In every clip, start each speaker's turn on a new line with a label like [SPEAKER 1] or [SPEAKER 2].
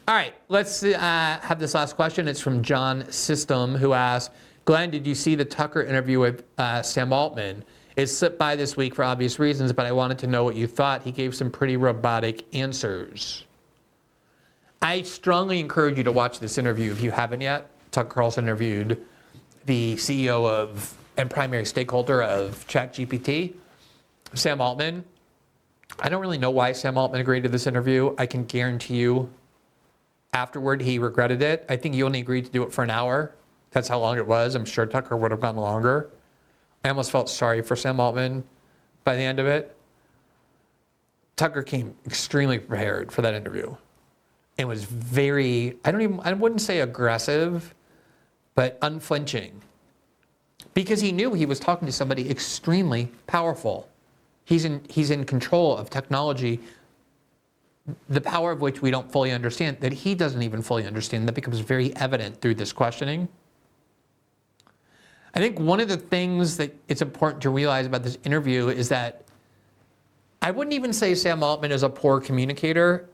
[SPEAKER 1] All right, let's have this last question. It's from John System, who asks, Glenn, did you see the Tucker interview with Sam Altman? It slipped by this week for obvious reasons, but I wanted to know what you thought. He gave some pretty robotic answers. I strongly encourage you to watch this interview if you haven't yet. Tucker Carlson interviewed the CEO of and primary stakeholder of ChatGPT, Sam Altman. I don't really know why Sam Altman agreed to this interview. I can guarantee you afterward he regretted it. I think he only agreed to do it for an hour. That's how long it was. I'm sure Tucker would have gone longer. I almost felt sorry for Sam Altman by the end of it. Tucker came extremely prepared for that interview. It was very, I wouldn't say aggressive, but unflinching. Because he knew he was talking to somebody extremely powerful. He's in control of technology, the power of which we don't fully understand, that he doesn't even fully understand. That becomes very evident through this questioning. I think one of the things that it's important to realize about this interview is that I wouldn't even say Sam Altman is a poor communicator.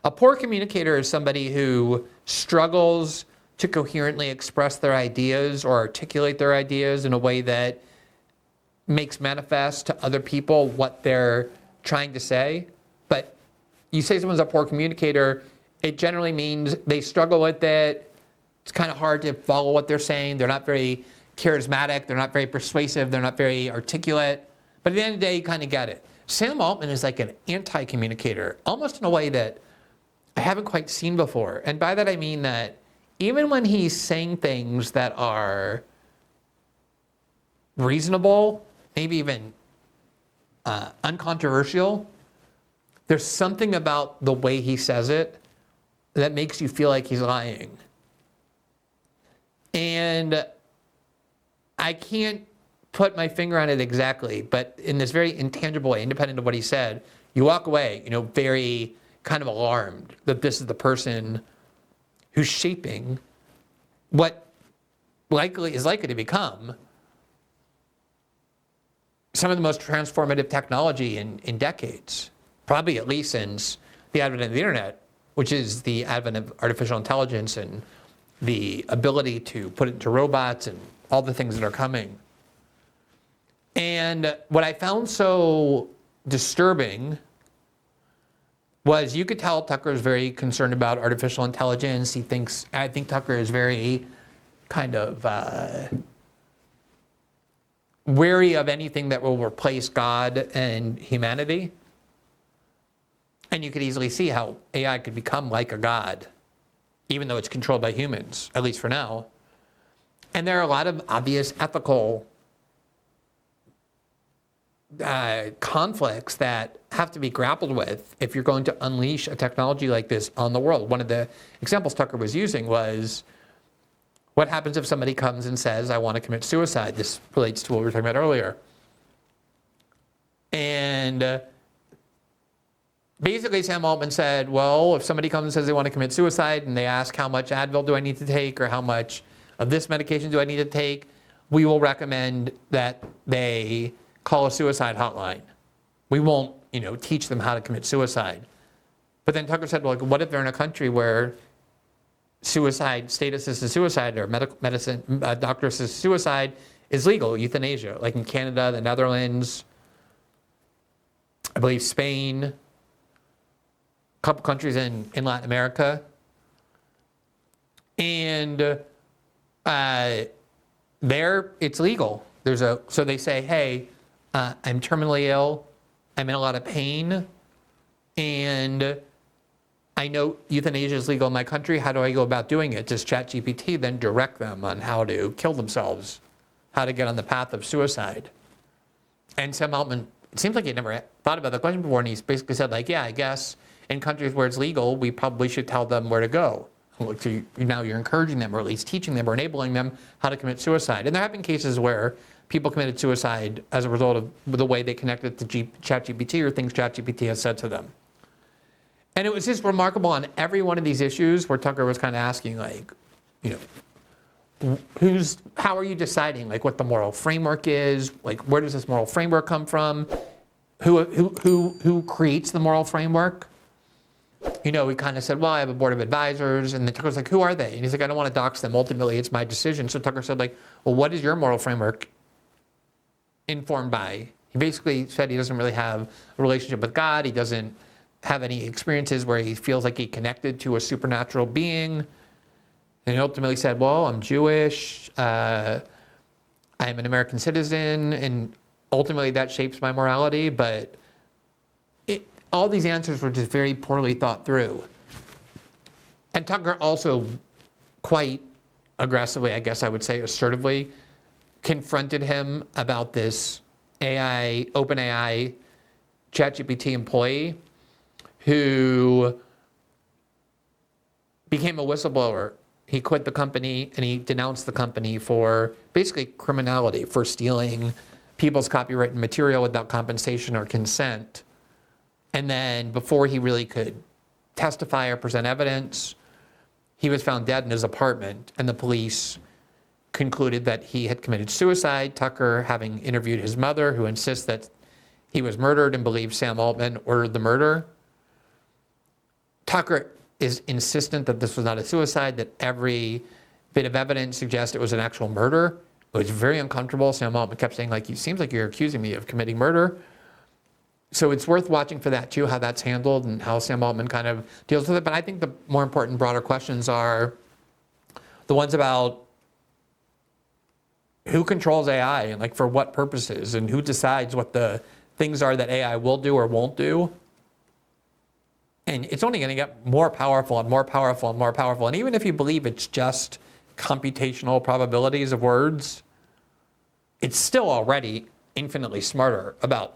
[SPEAKER 1] A poor communicator is somebody who struggles to coherently express their ideas or articulate their ideas in a way that makes manifest to other people what they're trying to say. But you say someone's a poor communicator, it generally means they struggle with it. It's kind of hard to follow what they're saying. They're not very charismatic. They're not very persuasive. They're not very articulate. But at the end of the day, you kind of get it. Sam Altman is like an anti-communicator, almost in a way that I haven't quite seen before. And by that I mean that even when he's saying things that are reasonable, maybe even uncontroversial, there's something about the way he says it that makes you feel like he's lying. And I can't put my finger on it exactly, but in this very intangible way, independent of what he said, you walk away, very kind of alarmed that this is the person who's shaping what is likely to become some of the most transformative technology in decades, probably at least since the advent of the internet, which is the advent of artificial intelligence and the ability to put it into robots and all the things that are coming. And what I found so disturbing was you could tell Tucker is very concerned about artificial intelligence. I think Tucker is very kind of wary of anything that will replace God and humanity. And you could easily see how AI could become like a god, even though it's controlled by humans, at least for now. And there are a lot of obvious ethical conflicts that have to be grappled with if you're going to unleash a technology like this on the world. One of the examples Tucker was using was, what happens if somebody comes and says, I want to commit suicide? This relates to what we were talking about earlier. And basically Sam Altman said, well, if somebody comes and says they want to commit suicide and they ask how much Advil do I need to take or how much of this medication do I need to take, we will recommend that they call a suicide hotline. We won't, teach them how to commit suicide. But then Tucker said, well, what if they're in a country where suicide, state-assisted suicide or medicine, doctor-assisted suicide is legal, euthanasia, like in Canada, the Netherlands, I believe Spain, a couple countries in Latin America. And there, it's legal. So they say, hey, I'm terminally ill, I'm in a lot of pain, and I know euthanasia is legal in my country. How do I go about doing it? Does ChatGPT then direct them on how to kill themselves, how to get on the path of suicide? And Sam Altman, it seems like he never thought about the question before, and he's basically said, yeah, I guess in countries where it's legal, we probably should tell them where to go. So now you're encouraging them, or at least teaching them or enabling them how to commit suicide. And there have been cases where people committed suicide as a result of the way they connected to ChatGPT or things ChatGPT has said to them. And it was just remarkable on every one of these issues where Tucker was kind of asking, how are you deciding, what the moral framework is? Where does this moral framework come from? Who creates the moral framework? he kind of said, well, I have a board of advisors. And then Tucker was like, who are they? And he's like, I don't want to dox them. Ultimately, it's my decision. So Tucker said, well, what is your moral framework informed by? He basically said he doesn't really have a relationship with God. He doesn't have any experiences where he feels like he connected to a supernatural being. And he ultimately said, well, I'm Jewish. I am an American citizen. And ultimately, that shapes my morality. But all these answers were just very poorly thought through. And Tucker also quite aggressively, I guess I would say assertively, confronted him about this OpenAI ChatGPT employee who became a whistleblower. He quit the company and he denounced the company for basically criminality, for stealing people's copyrighted material without compensation or consent. And then before he really could testify or present evidence, he was found dead in his apartment, and the police concluded that he had committed suicide. Tucker, having interviewed his mother, who insists that he was murdered and believes Sam Altman ordered the murder. Tucker is insistent that this was not a suicide, that every bit of evidence suggests it was an actual murder. It was very uncomfortable. Sam Altman kept saying, it seems like you're accusing me of committing murder. So it's worth watching for that too, how that's handled and how Sam Altman kind of deals with it. But I think the more important, broader questions are the ones about who controls AI and for what purposes, and who decides what the things are that AI will do or won't do. And it's only going to get more powerful and more powerful and more powerful. And even if you believe it's just computational probabilities of words, it's still already infinitely smarter about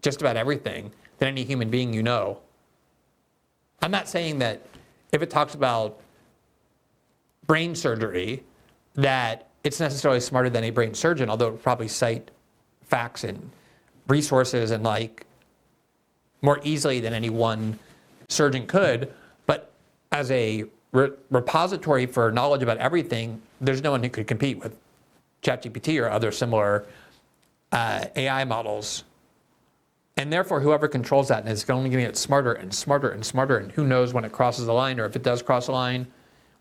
[SPEAKER 1] just about everything than any human being you know. I'm not saying that if it talks about brain surgery, that it's necessarily smarter than a brain surgeon, although it would probably cite facts and resources and more easily than any one surgeon could. But as a repository for knowledge about everything, there's no one who could compete with ChatGPT or other similar AI models. And therefore, whoever controls that is only going to get smarter and smarter and smarter. And who knows when it crosses the line, or if it does cross the line,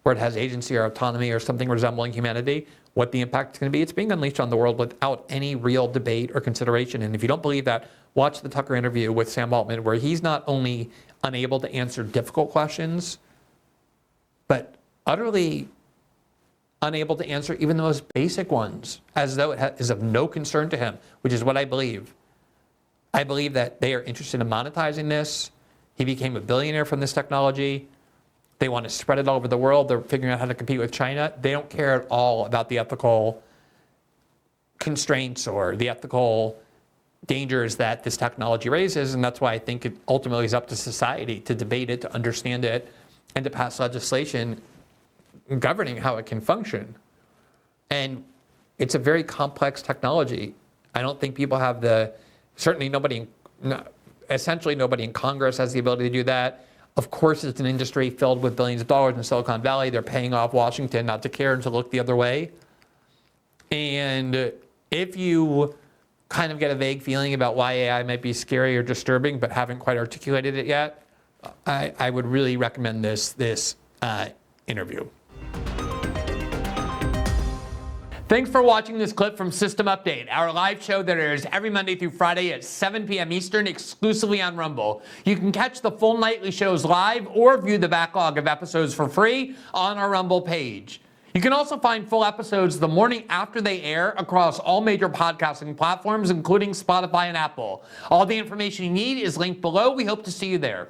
[SPEAKER 1] where it has agency or autonomy or something resembling humanity, what the impact is going to be. It's being unleashed on the world without any real debate or consideration. And if you don't believe that, watch the Tucker interview with Sam Altman, where he's not only unable to answer difficult questions, but utterly unable to answer even the most basic ones, as though it is of no concern to him, which is what I believe. I believe that they are interested in monetizing this. He became a billionaire from this technology. They want to spread it all over the world. They're figuring out how to compete with China. They don't care at all about the ethical constraints or the ethical dangers that this technology raises. And that's why I think it ultimately is up to society to debate it, to understand it, and to pass legislation governing how it can function. And it's a very complex technology. I don't think people have essentially nobody in Congress has the ability to do that. Of course, it's an industry filled with billions of dollars in Silicon Valley. They're paying off Washington not to care and to look the other way. And if you kind of get a vague feeling about why AI might be scary or disturbing, but haven't quite articulated it yet, I would really recommend this interview. Thanks for watching this clip from System Update, our live show that airs every Monday through Friday at 7 p.m. Eastern, exclusively on Rumble. You can catch the full nightly shows live or view the backlog of episodes for free on our Rumble page. You can also find full episodes the morning after they air across all major podcasting platforms, including Spotify and Apple. All the information you need is linked below. We hope to see you there.